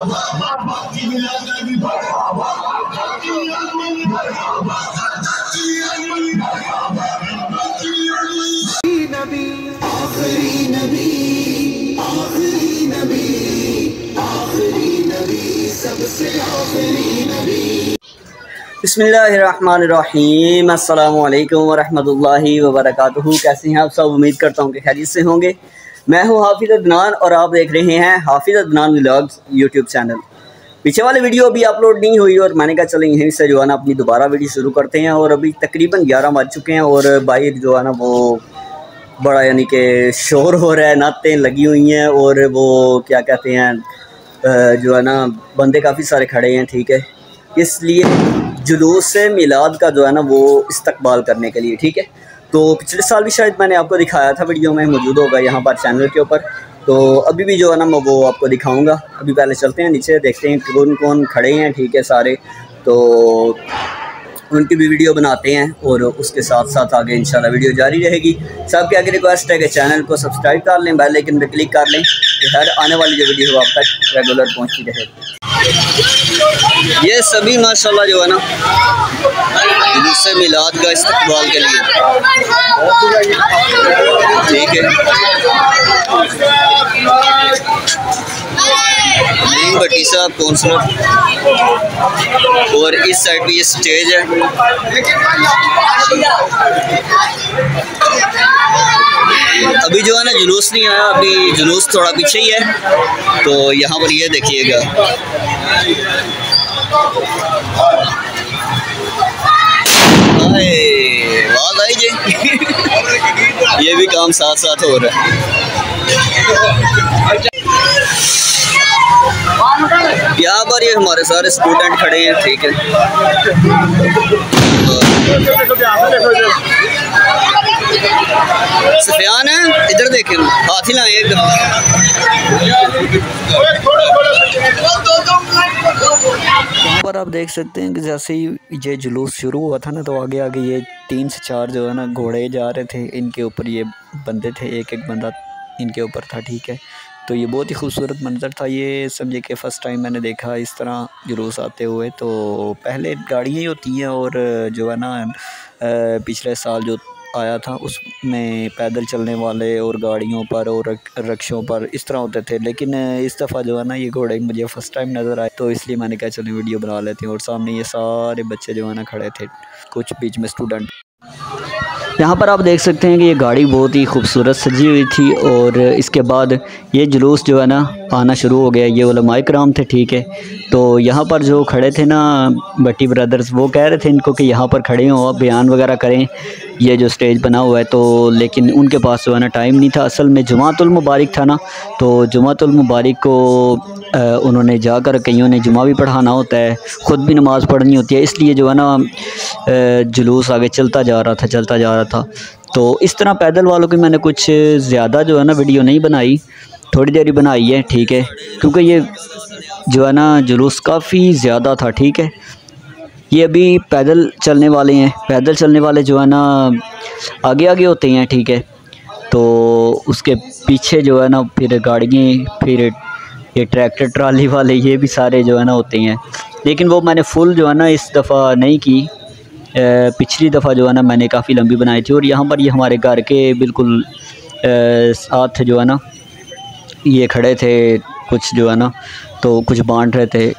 बिस्मिल्लाहिर्रहमानिर्रहीम। अस्सलामु अलैकुम वरहमतुल्लाहि वबरकातुहू। कैसे हैं आप सब? उम्मीद करता हूँ कि खैरियत से होंगे। मैं हूँ हाफिज़ अदनान और आप देख रहे हैं हाफिज़ अदनान व्लॉग्स यूट्यूब चैनल। पीछे वाली वीडियो अभी अपलोड नहीं हुई और मैंने कहा चलें यहीं से जो है ना अपनी दोबारा वीडियो शुरू करते हैं। और अभी तकरीबन 11 बज चुके हैं और बाहर जो है ना वो बड़ा यानी कि शोर हो रहा है, नातें लगी हुई हैं और वो क्या कहते हैं जो है ना बंदे काफ़ी सारे खड़े हैं, ठीक है। इसलिए जुलूस मिलाद का जो है ना वो इस्तकबाल करने के लिए, ठीक है। तो पिछले साल भी शायद मैंने आपको दिखाया था, वीडियो में मौजूद होगा यहाँ पर चैनल के ऊपर। तो अभी भी जो है ना मैं वो आपको दिखाऊंगा। अभी पहले चलते हैं नीचे, देखते हैं कौन कौन खड़े हैं, ठीक है सारे। तो उनकी भी वीडियो बनाते हैं और उसके साथ साथ आगे इंशाल्लाह वीडियो जारी रहेगी। सबके आगे रिक्वेस्ट है कि चैनल को सब्सक्राइब कर लें, बेल आइकन पे क्लिक कर लें कि हर आने वाली जो वीडियो हो आप तक रेगुलर पहुंचती रहे। ये सभी माशाल्लाह जो है ना जुलूस मिलाद का इस्तकबाल के लिए, ठीक है। भट्टी साहब कौंसलर और इस साइड पे ये स्टेज है। अभी जो है ना जुलूस नहीं आया, अभी जुलूस थोड़ा पीछे ही है। तो यहाँ पर ये देखिएगा, आवाज़ आई जी। ये भी काम साथ साथ हो रहा है। यहाँ पर ये हमारे सारे स्टूडेंट खड़े हैं, ठीक है। सफियान है, इधर देखें, हाथ ही लाए एकदम। यहाँ पर आप देख सकते हैं कि जैसे ही ये जुलूस शुरू हुआ था ना, तो आगे आगे ये 3 से 4 जो है ना घोड़े जा रहे थे। इनके ऊपर ये बंदे थे, एक एक बंदा इनके ऊपर था, ठीक है। तो ये बहुत ही खूबसूरत मंज़र था। ये समझे कि फ़र्स्ट टाइम मैंने देखा इस तरह जुलूस आते हुए। तो पहले गाड़ियाँ ही होती हैं और जो है ना पिछले साल जो आया था उसमें पैदल चलने वाले और गाड़ियों पर और रक्षों पर इस तरह होते थे। लेकिन इस दफ़ा जो है ना ये घोड़े मुझे फ़र्स्ट टाइम नज़र आए, तो इसलिए मैंने कहा चलो वीडियो बना लेते हैं। और सामने ये सारे बच्चे जो है ना खड़े थे, कुछ बीच में स्टूडेंट। यहाँ पर आप देख सकते हैं कि ये गाड़ी बहुत ही खूबसूरत सजी हुई थी और इसके बाद ये जुलूस जो है ना आना शुरू हो गया। ये उलमाए किराम थे, ठीक है। तो यहाँ पर जो खड़े थे ना भट्टी ब्रदर्स, वो कह रहे थे इनको कि यहाँ पर खड़े हों, बयान वगैरह करें, ये जो स्टेज बना हुआ है। तो लेकिन उनके पास जो है ना टाइम नहीं था। असल में जुमातुल मुबारक था ना, तो जुमातुल मुबारक को उन्होंने जाकर, कईयों ने जुमा भी पढ़ाना होता है, ख़ुद भी नमाज़ पढ़नी होती है, इसलिए जो है ना जुलूस आगे चलता जा रहा था। तो इस तरह पैदल वालों की मैंने कुछ ज़्यादा जो है ना वीडियो नहीं बनाई, थोड़ी देर ही बनाई है, ठीक है। क्योंकि ये जो है ना जुलूस काफ़ी ज़्यादा था, ठीक है। ये अभी पैदल चलने वाले हैं, पैदल चलने वाले जो है ना आगे आगे होते हैं, ठीक है। तो उसके पीछे जो है ना फिर गाड़ियाँ, फिर ये ट्रैक्टर ट्राली वाले, ये भी सारे जो है ना होते हैं। लेकिन वो मैंने फुल जो है ना इस दफ़ा नहीं की, पिछली दफ़ा जो है ना मैंने काफ़ी लंबी बनाई थी। और यहाँ पर ये हमारे घर के बिल्कुल साथ जो है ना ये खड़े थे कुछ जो है ना, तो कुछ बांट रहे थे,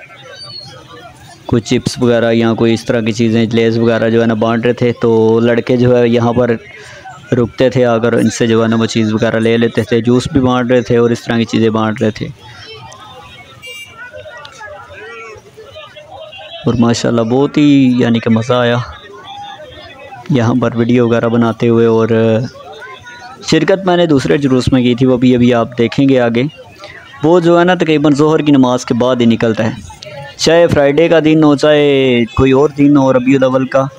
कुछ चिप्स वगैरह या कोई इस तरह की चीज़ें, लेस वगैरह जो है ना बांट रहे थे। तो लड़के जो है यहाँ पर रुकते थे, आकर इनसे जो है ना वो चीज़ वगैरह ले लेते थे। जूस भी बांट रहे थे और इस तरह की चीज़ें बांट रहे थे। और माशाल्लाह बहुत ही यानी कि मज़ा आया यहाँ पर वीडियो वगैरह बनाते हुए। और शिरकत मैंने दूसरे जुलूस में की थी, वो भी अभी आप देखेंगे आगे। वो जो है ना तकरीबन ज़ोहर की नमाज़ के बाद ही निकलता है, चाहे फ्राइडे का दिन हो चाहे कोई और दिन हो रबीउल अव्वल का।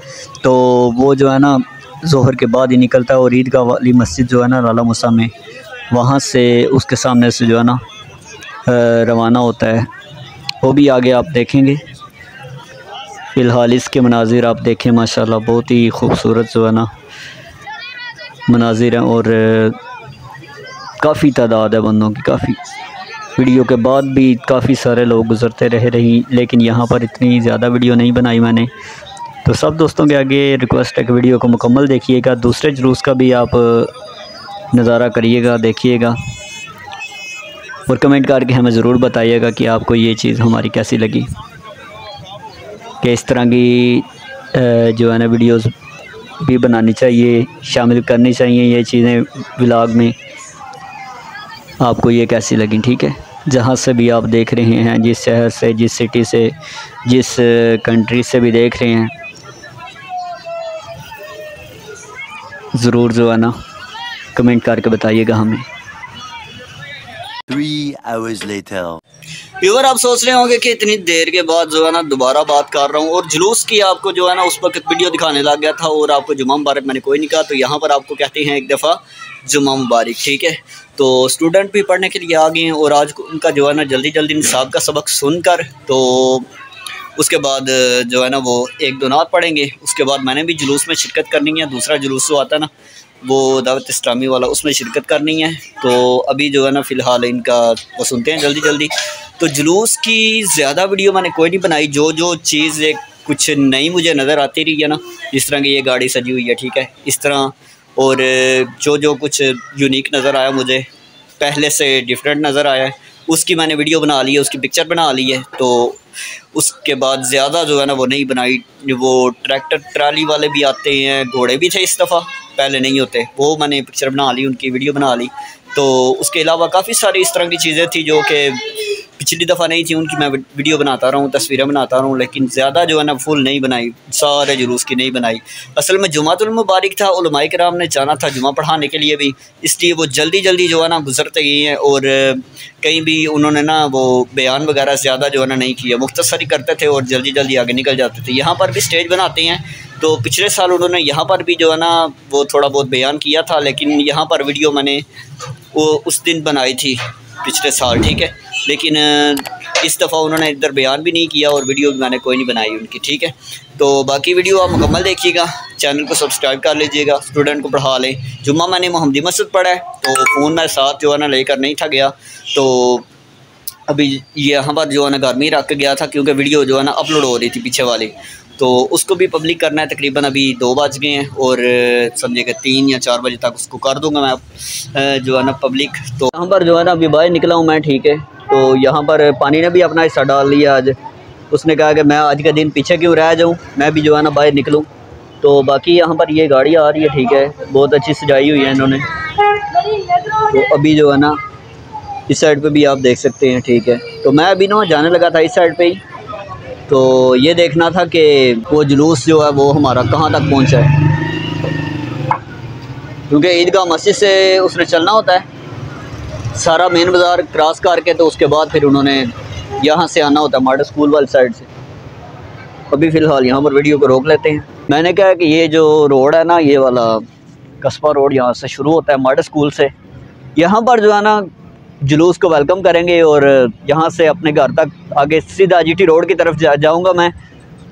तो वो जो है ना ज़ोहर के बाद ही निकलता है। और ईदगाह वाली मस्जिद जो है ना लाला मूसा में, वहाँ से उसके सामने से जो है ना रवाना होता है। वो भी आगे आप देखेंगे। फ़िलहाल इसके मनाजिर आप देखें, माशाल्लाह बहुत ही खूबसूरत जो है ना मनाजिर हैं। और काफ़ी तादाद है बंदों की, काफ़ी वीडियो के बाद भी काफ़ी सारे लोग गुज़रते रही, लेकिन यहाँ पर इतनी ज़्यादा वीडियो नहीं बनाई मैंने। तो सब दोस्तों के आगे रिक्वेस्ट है कि वीडियो को मुकम्मल देखिएगा, दूसरे जुलूस का भी आप नज़ारा करिएगा, देखिएगा और कमेंट करके हमें ज़रूर बताइएगा कि आपको ये चीज़ हमारी कैसी लगी, कि इस तरह की जो है ना वीडियोस भी बनानी चाहिए, शामिल करनी चाहिए ये चीज़ें व्लॉग में। आपको ये कैसी लगी, ठीक है। जहाँ से भी आप देख रहे हैं, जिस शहर से, जिस सिटी से, जिस कंट्री से भी देख रहे हैं, ज़रूर जो है ना कमेंट करके बताइएगा हमें। 3 hours later. व्यूअर, आप सोच रहे होंगे कि इतनी देर के बाद जो है ना दोबारा बात कर रहा हूँ, और जुलूस की आपको जो है ना उस वक्त वीडियो दिखाने लग गया था और आपको जुम्मा मुबारक मैंने कोई नहीं कहा। तो यहाँ पर आपको कहते हैं एक दफ़ा जुम्मा मुबारक, ठीक है। तो स्टूडेंट भी पढ़ने के लिए आ गए हैं और आज उनका जो है ना जल्दी जल्दी निसाब का सबक सुनकर तो उसके बाद जो है ना वो एक दो नात पढ़ेंगे। उसके बाद मैंने भी जुलूस में शिरकत करनी है, दूसरा जुलूस जो आता है ना वो दावत इस्लामी वाला, उसमें शिरकत करनी है। तो अभी जो है ना फ़िलहाल इनका वो सुनते हैं जल्दी जल्दी। तो जुलूस की ज़्यादा वीडियो मैंने कोई नहीं बनाई, जो चीज़ एक कुछ नई मुझे नज़र आती रही है ना, जिस तरह की ये गाड़ी सजी हुई है, ठीक है, इस तरह, और जो कुछ यूनिक नज़र आया मुझे, पहले से डिफरेंट नज़र आया है, उसकी मैंने वीडियो बना ली है, उसकी पिक्चर बना ली है। तो उसके बाद ज़्यादा जो है ना वो नहीं बनाई। वो ट्रैक्टर ट्राली वाले भी आते हैं, घोड़े भी थे इस दफ़ा, पहले नहीं होते, वो मैंने पिक्चर बना ली, उनकी वीडियो बना ली। तो उसके अलावा काफ़ी सारी इस तरह की चीज़ें थी जो कि पिछली दफ़ा नहीं थी, उनकी मैं वीडियो बनाता रहा हूँ, तस्वीरें बनाता रहा हूँ, लेकिन ज़्यादा जो है ना फुल नहीं बनाई, सारे जुलूस की नहीं बनाई। असल में जुमातुल मुबारक था, उलमाए किराम ने जाना था जुमा पढ़ाने के लिए भी, इसलिए वो जल्दी जल्दी जो है ना गुजरते गई हैं और कहीं भी उन्होंने ना वो बयान वगैरह ज़्यादा जो है ना नहीं किया, मुख्तसर ही करते थे और जल्दी जल्दी आगे निकल जाते थे। यहाँ पर भी स्टेज बनाते हैं, तो पिछले साल उन्होंने यहाँ पर भी जो है ना वो थोड़ा बहुत बयान किया था, लेकिन यहाँ पर वीडियो मैंने वो उस दिन बनाई थी पिछले साल, ठीक है। लेकिन इस दफ़ा उन्होंने इधर बयान भी नहीं किया और वीडियो भी मैंने कोई नहीं बनाई उनकी, ठीक है। तो बाकी वीडियो आप मुकम्मल देखिएगा, चैनल को सब्सक्राइब कर लीजिएगा, स्टूडेंट को पढ़ा लें। जुम्मा मैंने मोहम्मदी मस्जिद पढ़ा है, तो फ़ोन मेरे साथ जो है ना लेकर नहीं था गया, तो अभी यहाँ पर जो है ना घर में ही रख के गया था, क्योंकि वीडियो जो है ना अपलोड हो रही थी पीछे वाली, तो उसको भी पब्लिक करना है। तकरीबन अभी 2 बज गए हैं और समझिएगा 3 या 4 बजे तक उसको कर दूंगा मैं जो है ना पब्लिक। तो यहाँ पर जो है ना अभी बाहर निकला हूँ मैं, ठीक है। तो यहाँ पर पानी ने भी अपना हिस्सा डाल लिया आज, उसने कहा कि मैं आज के दिन पीछे क्यों रह जाऊँ, मैं भी जो है ना बाहर निकलूँ। तो बाकी यहाँ पर ये गाड़ी आ रही है, ठीक है, बहुत अच्छी सजाई हुई है इन्होंने। तो अभी जो है ना इस साइड पे भी आप देख सकते हैं, ठीक है। तो मैं अभी ना जाने लगा था इस साइड पे ही, तो ये देखना था कि वो जुलूस जो है वो हमारा कहाँ तक पहुँचा है, क्योंकि ईदगाह मस्जिद से उसने चलना होता है सारा मेन बाज़ार क्रॉस करके, तो उसके बाद फिर उन्होंने यहाँ से आना होता है मॉडल स्कूल वाली साइड से। अभी फ़िलहाल यहाँ पर वीडियो को रोक लेते हैं। मैंने कहा कि ये जो रोड है ना, ये वाला कस्बा रोड यहाँ से शुरू होता है मॉडल स्कूल से, यहाँ पर जो है ना जुलूस को वेलकम करेंगे और यहाँ से अपने घर तक आगे सीधा जीटी रोड की तरफ जाऊँगा मैं।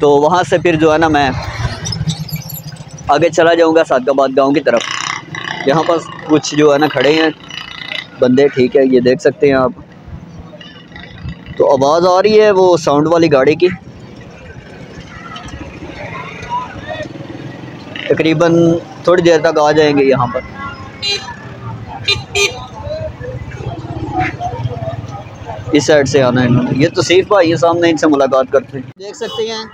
तो वहाँ से फिर जो है ना मैं आगे चला जाऊँगा सादकाबाद गांव की तरफ। यहाँ पर कुछ जो है ना खड़े हैं बंदे, ठीक है, ये देख सकते हैं आप। तो आवाज़ आ रही है वो साउंड वाली गाड़ी की, तकरीबन थोड़ी देर तक आ जाएंगे यहाँ पर। इस साइड से आना है इन्होंने, ये तो सिर्फ भाई सामने, इनसे मुलाकात करते हैं। देख सकते हैं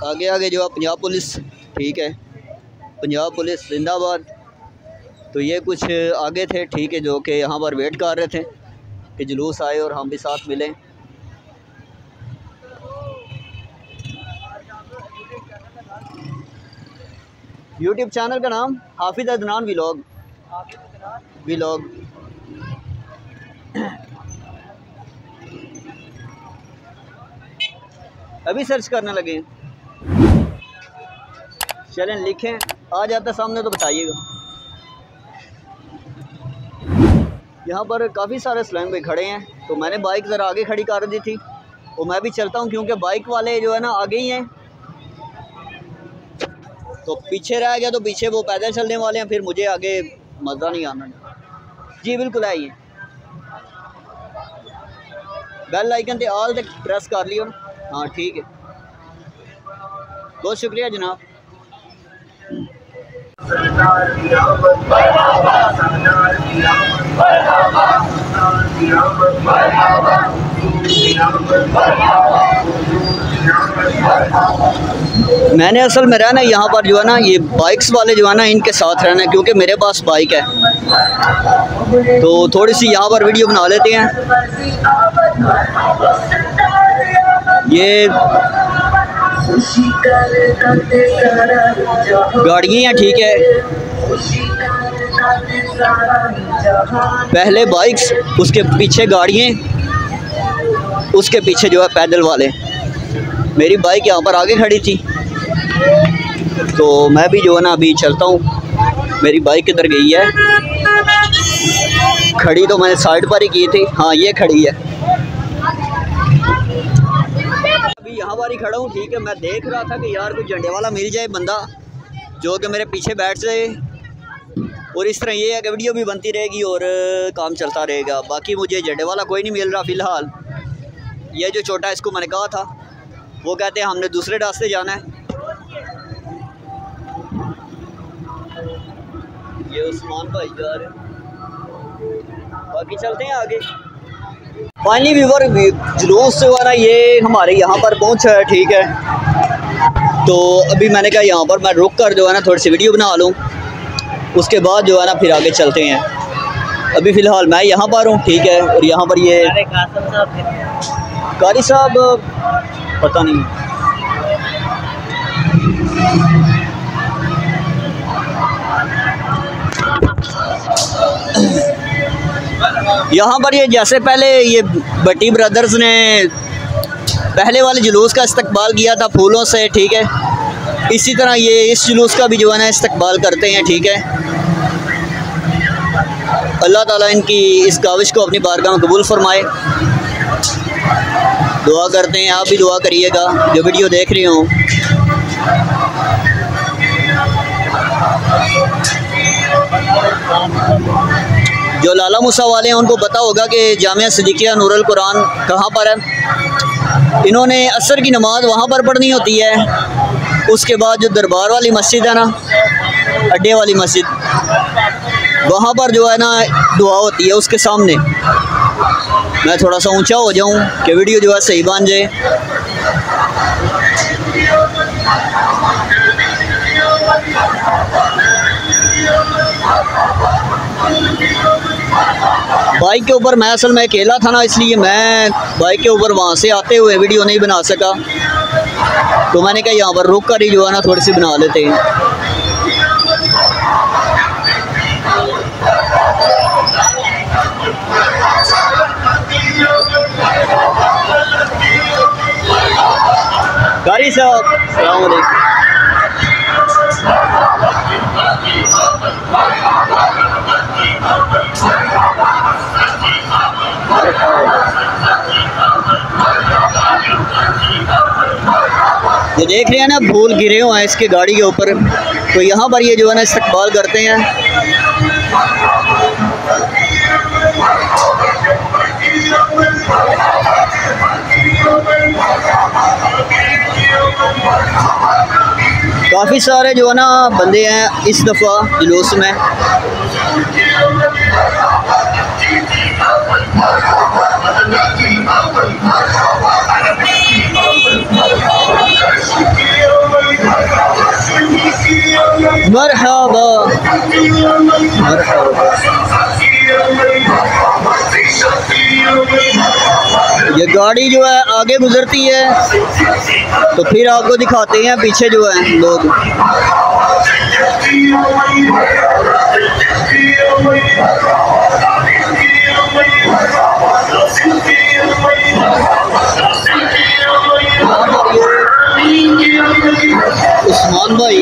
आगे आगे जो पंजाब पुलिस, ठीक है, पंजाब पुलिस जिंदाबाद। तो ये कुछ आगे थे, ठीक है, जो कि यहाँ पर वेट कर रहे थे कि जुलूस आए और हम भी साथ मिलें। यूट्यूब चैनल का नाम हाफिज अदनान व्लॉग। अभी सर्च करने लगे, चलें लिखें, आ जाता सामने तो बताइएगा। यहाँ पर काफ़ी सारे इस्लामी भाई खड़े हैं, तो मैंने बाइक ज़रा आगे खड़ी कर दी थी और मैं भी चलता हूँ, क्योंकि बाइक वाले जो है ना आगे ही हैं, तो पीछे रह गया तो पीछे वो पैदल चलने वाले हैं, फिर मुझे आगे मज़ा नहीं आना। जी बिल्कुल आइए। बेल आइकन पे ऑल तक प्रेस कर लियो। हाँ ठीक है, बहुत शुक्रिया जनाब। मैंने असल में रहना यहाँ पर जो है ना, ये बाइक्स वाले जो है ना इनके साथ रहना है, क्योंकि मेरे पास बाइक है तो थोड़ी सी यहाँ पर वीडियो बना लेते हैं। ये गाड़ियाँ हैं, ठीक है, पहले बाइक्स, उसके पीछे गाड़ियाँ, उसके पीछे जो है पैदल वाले। मेरी बाइक यहाँ पर आगे खड़ी थी तो मैं भी जो है ना अभी चलता हूँ। मेरी बाइक किधर गई है? खड़ी तो मैंने साइड पर ही की थी। हाँ ये खड़ी है, अभी यहाँ पर ही खड़ा हूँ। ठीक है, मैं देख रहा था कि यार कोई झंडे वाला मिल जाए बंदा जो कि मेरे पीछे बैठ जाए, और इस तरह ये है कि वीडियो भी बनती रहेगी और काम चलता रहेगा। बाकी मुझे झंडे वाला कोई नहीं मिल रहा फ़िलहाल। ये जो छोटा, इसको मैंने कहा था, वो कहते हैं हमने दूसरे रास्ते जाना है। ये उस्मान भाई जा रहे हैं, बाकी चलते हैं आगे। फाइनली व्यूवर, जुलूस जो है ना ये हमारे यहाँ पर पहुँचा है, ठीक है। तो अभी मैंने कहा यहाँ पर मैं रुक कर जो है ना थोड़ी सी वीडियो बना लूँ, उसके बाद जो है ना फिर आगे चलते हैं। अभी फ़िलहाल मैं यहाँ पर हूँ, ठीक है, और यहाँ पर ये कारी साहब पता नहीं। यहाँ पर ये जैसे पहले ये भट्टी ब्रदर्स ने पहले वाले जुलूस का इस्तकबाल किया था फूलों से, ठीक है, इसी तरह ये इस जुलूस का भी जो है ना इस्तकबाल करते हैं, ठीक है। अल्लाह ताला इनकी इस काविश को अपनी बारगाह में कबूल फरमाए। दुआ करते हैं, आप भी दुआ करिएगा जो वीडियो देख रहे हों। जो लाला मूसा वाले हैं उनको पता होगा कि जामिया सिद्दीकिया नूरुल कुरान कहाँ पर है। इन्होंने असर की नमाज़ वहाँ पर पढ़नी होती है। उसके बाद जो दरबार वाली मस्जिद है ना, अड्डे वाली मस्जिद, वहाँ पर जो है ना दुआ होती है उसके सामने। मैं थोड़ा सा ऊंचा हो जाऊं कि वीडियो जो है सही बन जाए। बाइक के ऊपर मैं असल में अकेला था ना, इसलिए मैं बाइक के ऊपर वहाँ से आते हुए वीडियो नहीं बना सका, तो मैंने कहा यहाँ पर रुक कर ही जो है ना थोड़ी सी बना लेते हैं। कारी साहब अस्सलाम वालेकुम। ये देख रहे हैं ना, फूल गिरे हुए हैं इसके गाड़ी के ऊपर, तो यहाँ पर ये जो है ना इस्तकबाल करते हैं। काफ़ी सारे जो है ना बंदे हैं इस दफ़ा जुलूस में। मरहबा मरहबा। ये गाड़ी जो है आगे गुजरती है तो फिर आपको दिखाते हैं पीछे जो है लोग। उस्मान भाई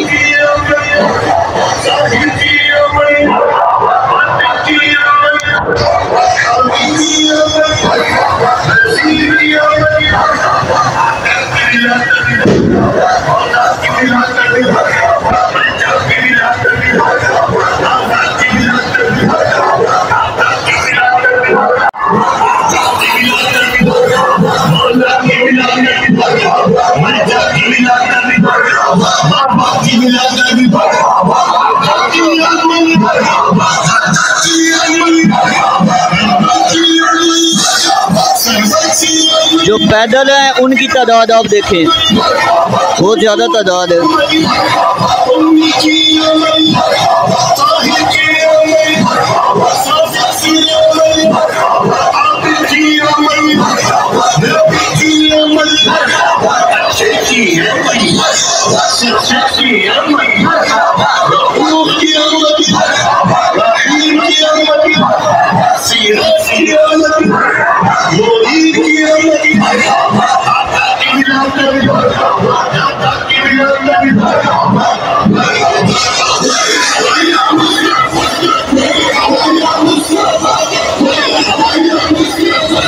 जो पैदल हैं उनकी तादाद आप देखें, बहुत ज़्यादा तादाद है।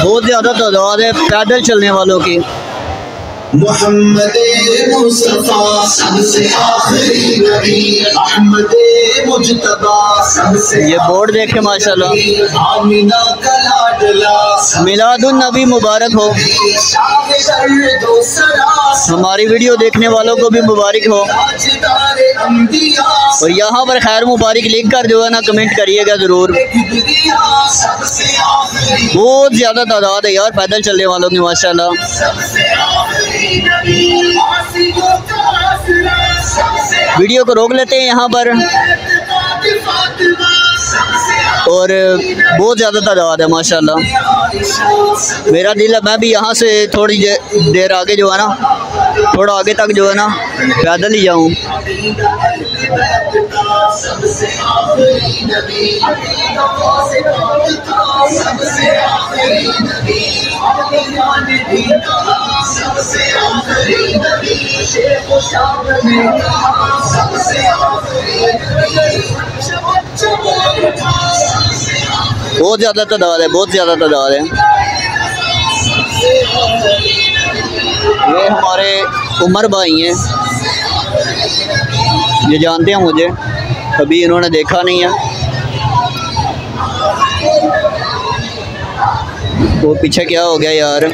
बहुत ज़्यादा तादाद है पैदल चलने वालों की। मोहम्मद मुस्तफा सबसे आखिरी नबी, अहमद मुज्तबा सबसे। ये बोर्ड देखे माशाल्लाह। आमिना का लाडला मिलादुन नबी मुबारक हो। हमारी वीडियो देखने वालों को भी मुबारक हो। और यहाँ पर खैर मुबारक लिख कर जो है ना कमेंट करिएगा ज़रूर। बहुत ज़्यादा तादाद है यार पैदल चलने वालों की माशाल्लाह। वीडियो को रोक लेते हैं यहाँ पर, और बहुत ज़्यादा तादाद है माशाल्लाह। मेरा दिल है मैं भी यहाँ से थोड़ी देर आगे जो है ना, थोड़ा आगे तक जो है ना पैदल ही जाऊँ। बहुत ज़्यादा तादाद है, बहुत ज़्यादा तादाद है। ये हमारे उमर भाई हैं, ये जानते हैं मुझे, कभी इन्होंने देखा नहीं है। वो पीछे क्या हो गया यार।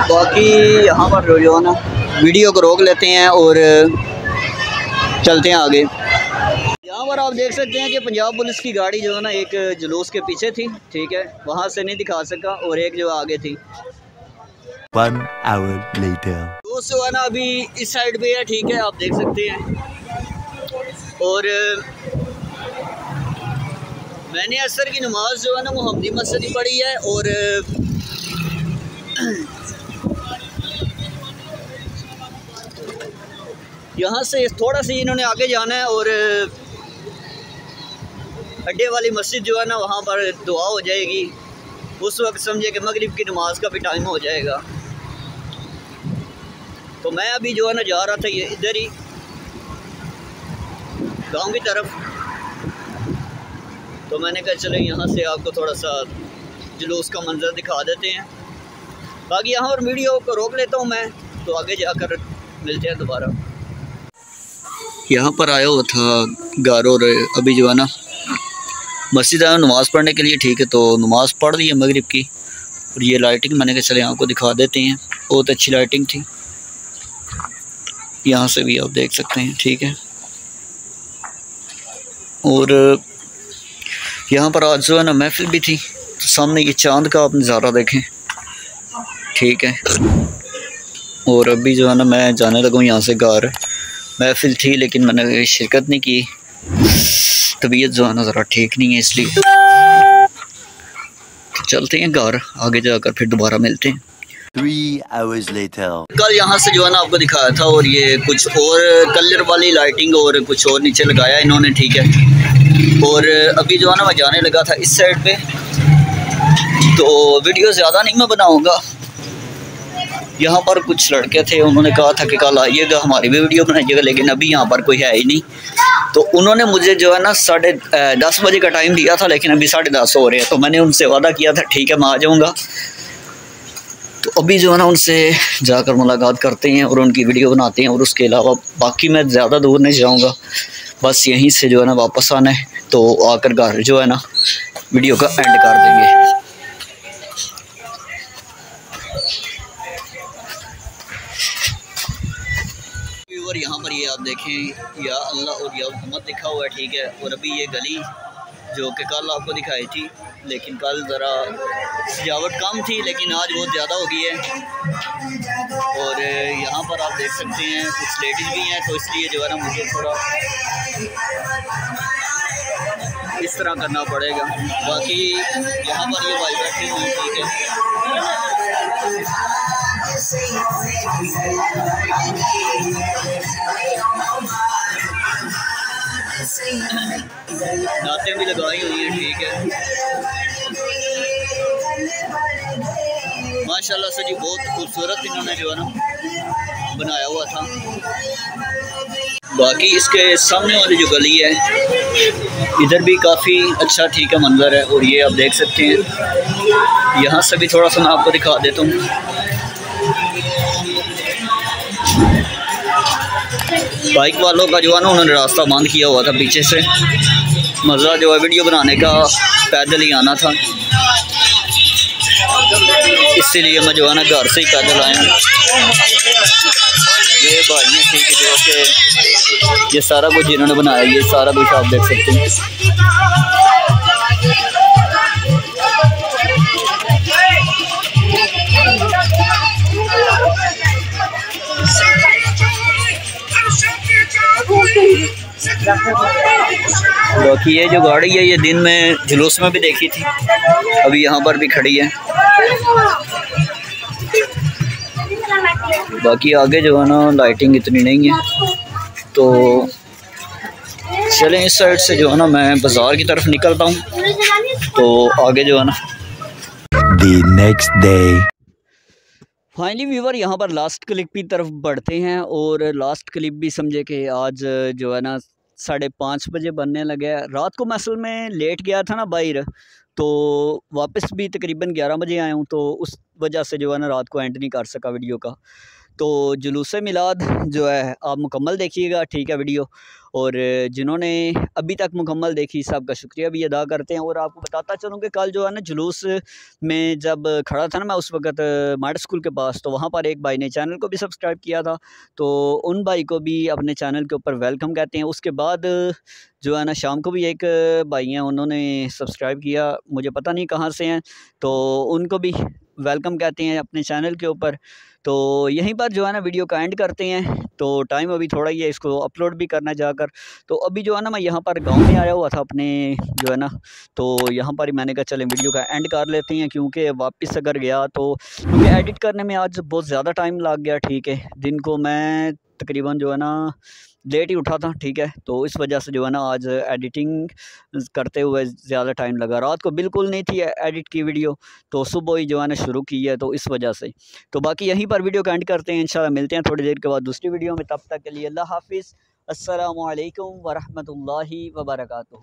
बाकी यहाँ पर जो है ना वीडियो को रोक लेते हैं और चलते हैं आगे। यहाँ पर आप देख सकते हैं कि पंजाब पुलिस की गाड़ी जो है ना एक जुलूस के पीछे थी, ठीक है, वहाँ से नहीं दिखा सका, और एक जो आगे थी। 1 hour later. दोस्तों है ना अभी इस साइड पे है, ठीक है, आप देख सकते हैं। और मैंने असर की नमाज जो है ना मोहम्मदी मस्जिद ही पढ़ी है। और यहाँ से थोड़ा सा इन्होंने आगे जाना है और अड्डे वाली मस्जिद जो है ना वहाँ पर दुआ हो जाएगी। उस वक्त समझे कि मगरिब की नमाज का भी टाइम हो जाएगा। तो मैं अभी जो है ना जा रहा था ये इधर ही गांव की तरफ, तो मैंने कहा चले यहाँ से आपको थोड़ा सा जुलूस का मंजर दिखा देते हैं। बाकी यहाँ पर वीडियो को रोक लेता हूँ मैं, तो आगे जाकर मिलते हैं दोबारा। यहाँ पर आया हुआ था घर, और अभी जो है ना मस्जिद आया नमाज़ पढ़ने के लिए, ठीक है, तो नमाज़ पढ़ ली है मगरिब की। और ये लाइटिंग मैंने कहा चले आपको दिखा देते हैं, बहुत अच्छी लाइटिंग थी। यहाँ से भी आप देख सकते हैं, ठीक है। और यहाँ पर आज जो है ना महफिल भी थी, तो सामने ये चांद का आप नज़ारा देखें, ठीक है। और अभी जो है ना मैं जाने लगा हूँ यहाँ से घर। महफिल थी लेकिन मैंने शिरकत नहीं की, तबीयत जो है ना ज़रा ठीक नहीं है, इसलिए तो चलते हैं घर, आगे जाकर फिर दोबारा मिलते हैं। 3 hours later. कल यहाँ से जो है ना आपको दिखाया था, और ये कुछ और कलर वाली लाइटिंग और कुछ और नीचे लगाया इन्होंने, ठीक है। और अभी जो है ना मैं जाने लगा था इस साइड पे, तो वीडियो ज़्यादा नहीं मैं बनाऊँगा। यहाँ पर कुछ लड़के थे, उन्होंने कहा था कि कल आइएगा हमारी भी वीडियो बनाइएगा, लेकिन अभी यहाँ पर कोई है ही नहीं। तो उन्होंने मुझे जो है ना 10:30 बजे का टाइम दिया था, लेकिन अभी 10:30 हो रहे हैं। तो मैंने उनसे वादा किया था ठीक है मैं आ जाऊँगा। तो अभी जो है ना उनसे जाकर मुलाकात करते हैं और उनकी वीडियो बनाते हैं। और उसके अलावा बाकी मैं ज़्यादा दूर नहीं जाऊँगा, बस यहीं से जो है ना वापस आना है, तो आकर घर जो है ना वीडियो का एंड कर देंगे। देखें या अल्लाह और या मोहम्मद लिखा हुआ है, ठीक है। और अभी ये गली जो कि कल आपको दिखाई थी, लेकिन कल ज़रा सजावट कम थी, लेकिन आज बहुत ज़्यादा हो गई है। और यहाँ पर आप देख सकते हैं कुछ लेडीज़ भी हैं, तो इसलिए जो है ना मुझे थोड़ा इस तरह करना पड़ेगा। बाकी यहाँ पर ये भाई बैठे हुए हैं, ठीक है। नातें भी लगाई हुई हैं, ठीक है। माशाल्लाह से जी बहुत खूबसूरत इन्होंने जो है ना बनाया हुआ था। बाकी इसके सामने वाली जो गली है इधर भी काफ़ी अच्छा ठीक है मंजर है। और ये आप देख सकते हैं, यहाँ से भी थोड़ा सा मैं आपको दिखा देता हूँ। बाइक वालों का जो है ना उन्होंने रास्ता बंद किया हुआ था पीछे से। मज़ा जो है वीडियो बनाने का पैदल ही आना था, इसीलिए मैं जो है ना घर से ही पैदल आया हूँ। ये भाई हैं, ठीक है, जो कि ये सारा कुछ जिन्होंने बनाया, ये सारा कुछ आप देख सकते हैं। बाकी ये जो गाड़ी है ये दिन में जुलूस में भी देखी थी, अभी यहाँ पर भी खड़ी है। बाकी आगे जो है ना लाइटिंग इतनी नहीं है, तो चलें इस साइड से जो है ना मैं बाज़ार की तरफ निकलता हूँ, तो आगे जो है ना The next day. Finally viewer यहाँ पर लास्ट क्लिप की तरफ बढ़ते हैं। और लास्ट क्लिप भी समझे कि आज जो है ना 5:30 बजे बनने लगे। रात को मैं असल में लेट गया था ना बाहर, तो वापस भी तकरीबन 11 बजे आया हूँ, तो उस वजह से जो है ना रात को एंड नहीं कर सका वीडियो का। तो जुलूस मिलाद जो है आप मुकम्मल देखिएगा, ठीक है वीडियो। और जिन्होंने अभी तक मुकम्मल देखी सबका शुक्रिया भी अदा करते हैं। और आपको बताता चलूँ कि कल जो है ना जुलूस में जब खड़ा था ना मैं उस वक़्त मॉडल स्कूल के पास, तो वहाँ पर एक भाई ने चैनल को भी सब्सक्राइब किया था, तो उन भाई को भी अपने चैनल के ऊपर वेलकम कहते हैं। उसके बाद जो है ना शाम को भी एक भाई हैं, उन्होंने सब्सक्राइब किया, मुझे पता नहीं कहाँ से हैं, तो उनको भी वेलकम कहते हैं अपने चैनल के ऊपर। तो यहीं पर जो है ना वीडियो का एंड करते हैं। तो टाइम अभी थोड़ा ही है, इसको अपलोड भी करना जाकर। तो अभी जो है ना मैं यहाँ पर गांव में आया हुआ था अपने जो है ना, तो यहाँ पर ही मैंने कहा चलें वीडियो का एंड कर लेते हैं, क्योंकि वापस अगर गया तो क्योंकि एडिट करने में आज बहुत ज़्यादा टाइम लग गया, ठीक है। दिन को मैं तकरीबन जो है ना लेट ही उठा था, ठीक है, तो इस वजह से जो है ना आज एडिटिंग करते हुए ज़्यादा टाइम लगा। रात को बिल्कुल नहीं थी एडिट की वीडियो, तो सुबह ही जो है ना शुरू की है, तो इस वजह से। तो बाकी यहीं पर वीडियो का एंड करते हैं, इंशाल्लाह मिलते हैं थोड़ी देर के बाद दूसरी वीडियो में। तब तक के लिए अल्लाह हाफिज़, अस्सलामु अलैकुम वरहमतुल्लाहि वबरकातुहू।